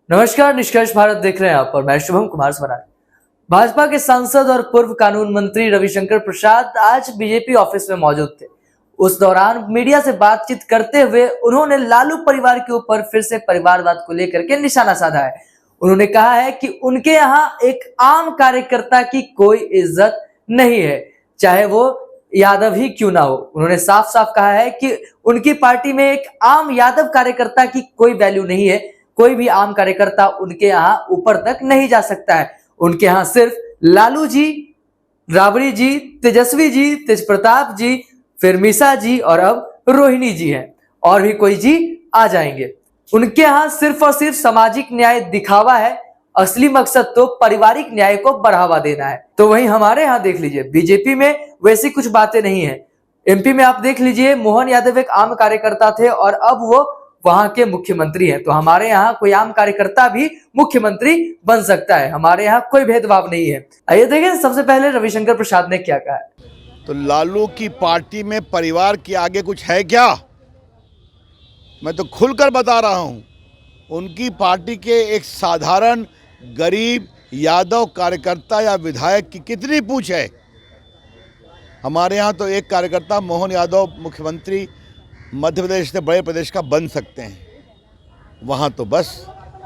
नमस्कार, निष्कर्ष भारत देख रहे हैं आप और मैं शुभम कुमार स्वराज। भाजपा के सांसद और पूर्व कानून मंत्री रविशंकर प्रसाद आज बीजेपी ऑफिस में मौजूद थे। उस दौरान मीडिया से बातचीत करते हुए उन्होंने लालू परिवार के ऊपर फिर से परिवारवाद को लेकर के निशाना साधा है। उन्होंने कहा है कि उनके यहाँ एक आम कार्यकर्ता की कोई इज्जत नहीं है, चाहे वो यादव ही क्यों ना हो। उन्होंने साफ साफ कहा है कि उनकी पार्टी में एक आम यादव कार्यकर्ता की कोई वैल्यू नहीं है। कोई भी आम कार्यकर्ता उनके यहाँ ऊपर तक नहीं जा सकता है। उनके यहाँ सिर्फ लालू जी, राबड़ी जी, तेजस्वी जी, तेज प्रताप जी, फिर मीसा जी और अब रोहिणी जी हैं, और भी कोई जी आ जाएंगे। उनके यहाँ सिर्फ और सिर्फ सामाजिक न्याय दिखावा है, असली मकसद तो पारिवारिक न्याय को बढ़ावा देना है। तो वहीं हमारे यहाँ देख लीजिए, बीजेपी में वैसी कुछ बातें नहीं है। एमपी में आप देख लीजिए, मोहन यादव एक आम कार्यकर्ता थे और अब वो वहां के मुख्यमंत्री हैं। तो हमारे यहाँ कोई आम कार्यकर्ता भी मुख्यमंत्री बन सकता है। हमारे यहाँ कोई भेदभाव नहीं है। आइए देखें सबसे पहले रविशंकर प्रसाद ने क्या कहा है। तो लालू की पार्टी में परिवार के आगे कुछ है क्या? मैं तो खुलकर बता रहा हूं, उनकी पार्टी के एक साधारण गरीब यादव कार्यकर्ता या विधायक की कितनी पूछ है। हमारे यहाँ तो एक कार्यकर्ता मोहन यादव मुख्यमंत्री मध्य प्रदेश से बड़े प्रदेश का बन सकते हैं। वहाँ तो बस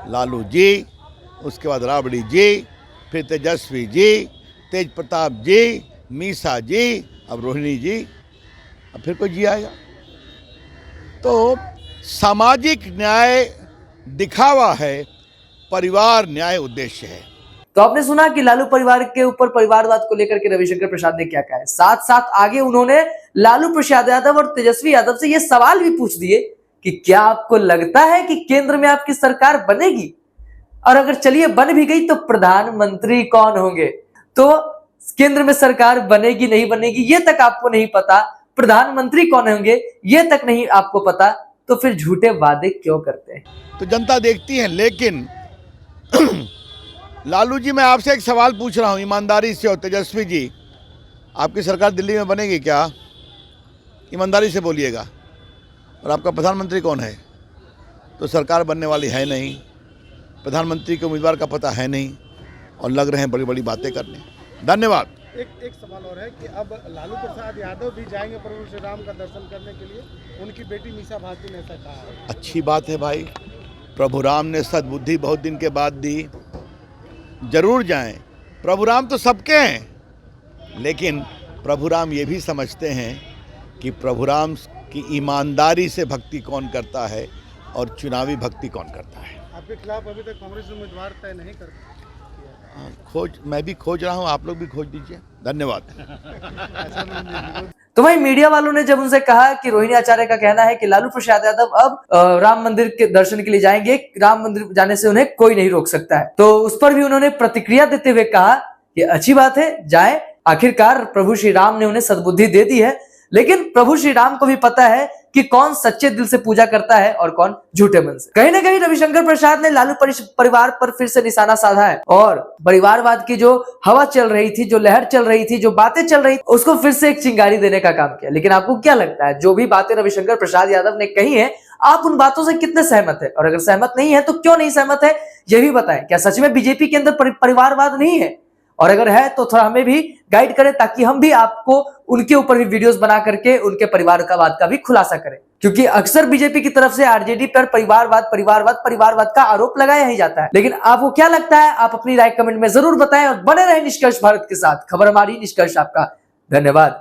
लालू जी, उसके बाद राबड़ी जी, फिर तेजस्वी जी, तेज प्रताप जी, मीसा जी, अब रोहिणी जी, अब फिर कोई जी आएगा। तो सामाजिक न्याय दिखावा है, परिवार न्याय उद्देश्य है। तो आपने सुना कि लालू परिवार के ऊपर परिवारवाद को लेकर के रविशंकर प्रसाद ने क्या कहा है। साथ साथ आगे उन्होंने लालू प्रसाद यादव और तेजस्वी यादव से ये सवाल भी पूछ दिए कि क्या आपको लगता है कि केंद्र में आपकी सरकार बनेगी, और अगर चलिए बन भी गई तो प्रधानमंत्री कौन होंगे। तो केंद्र में सरकार बनेगी नहीं बनेगी ये तक आपको नहीं पता, प्रधानमंत्री कौन होंगे ये तक नहीं आपको पता, तो फिर झूठे वादे क्यों करते हैं। तो जनता देखती है। लेकिन लालू जी, मैं आपसे एक सवाल पूछ रहा हूं ईमानदारी से, और तेजस्वी जी, आपकी सरकार दिल्ली में बनेगी क्या? ईमानदारी से बोलिएगा। और आपका प्रधानमंत्री कौन है? तो सरकार बनने वाली है नहीं, प्रधानमंत्री के उम्मीदवार का पता है नहीं, और लग रहे हैं बड़ी बड़ी बातें करने। धन्यवाद। एक सवाल और है कि अब लालू प्रसाद यादव भी जाएंगे प्रभु श्री राम का दर्शन करने के लिए। उनकी बेटी मीसा भारती ने ऐसा कहा है। अच्छी बात है भाई, प्रभु राम ने सद्बुद्धि बहुत दिन के बाद दी, जरूर जाएं। प्रभु राम तो सबके हैं, लेकिन प्रभु राम ये भी समझते हैं कि प्रभु राम की ईमानदारी से भक्ति कौन करता है और चुनावी भक्ति कौन करता है। आपके खिलाफ अभी तक कांग्रेस उम्मीदवार तय नहीं कर मैं भी खोज रहा हूं, आप लोग भी खोज दीजिए। धन्यवाद। तो वही मीडिया वालों ने जब उनसे कहा कि रोहिणी आचार्य का कहना है कि लालू प्रसाद यादव अब राम मंदिर के दर्शन के लिए जाएंगे, राम मंदिर जाने से उन्हें कोई नहीं रोक सकता है, तो उस पर भी उन्होंने प्रतिक्रिया देते हुए कहा कि अच्छी बात है, जाए, आखिरकार प्रभु श्री राम ने उन्हें सद्बुद्धि दे दी है। लेकिन प्रभु श्री राम को भी पता है कि कौन सच्चे दिल से पूजा करता है और कौन झूठे मन से। कहीं ना कहीं रविशंकर प्रसाद ने लालू परिवार पर फिर से निशाना साधा है और परिवारवाद की जो हवा चल रही थी, जो लहर चल रही थी, जो बातें चल रही थी, उसको फिर से एक चिंगारी देने का काम किया। लेकिन आपको क्या लगता है, जो भी बातें रविशंकर प्रसाद यादव ने कही है, आप उन बातों से कितने सहमत है? और अगर सहमत नहीं है तो क्यों नहीं सहमत है, यह भी बताएं। क्या सच में बीजेपी के अंदर परिवारवाद नहीं है? और अगर है तो थोड़ा हमें भी गाइड करें, ताकि हम भी आपको उनके ऊपर भी वीडियोस बना करके उनके परिवारवाद का भी खुलासा करें। क्योंकि अक्सर बीजेपी की तरफ से आरजेडी पर परिवारवाद का आरोप लगाया ही जाता है। लेकिन आपको क्या लगता है, आप अपनी राय कमेंट में जरूर बताएं और बने रहें निष्कर्ष भारत के साथ। खबर हमारी, निष्कर्ष आपका। धन्यवाद।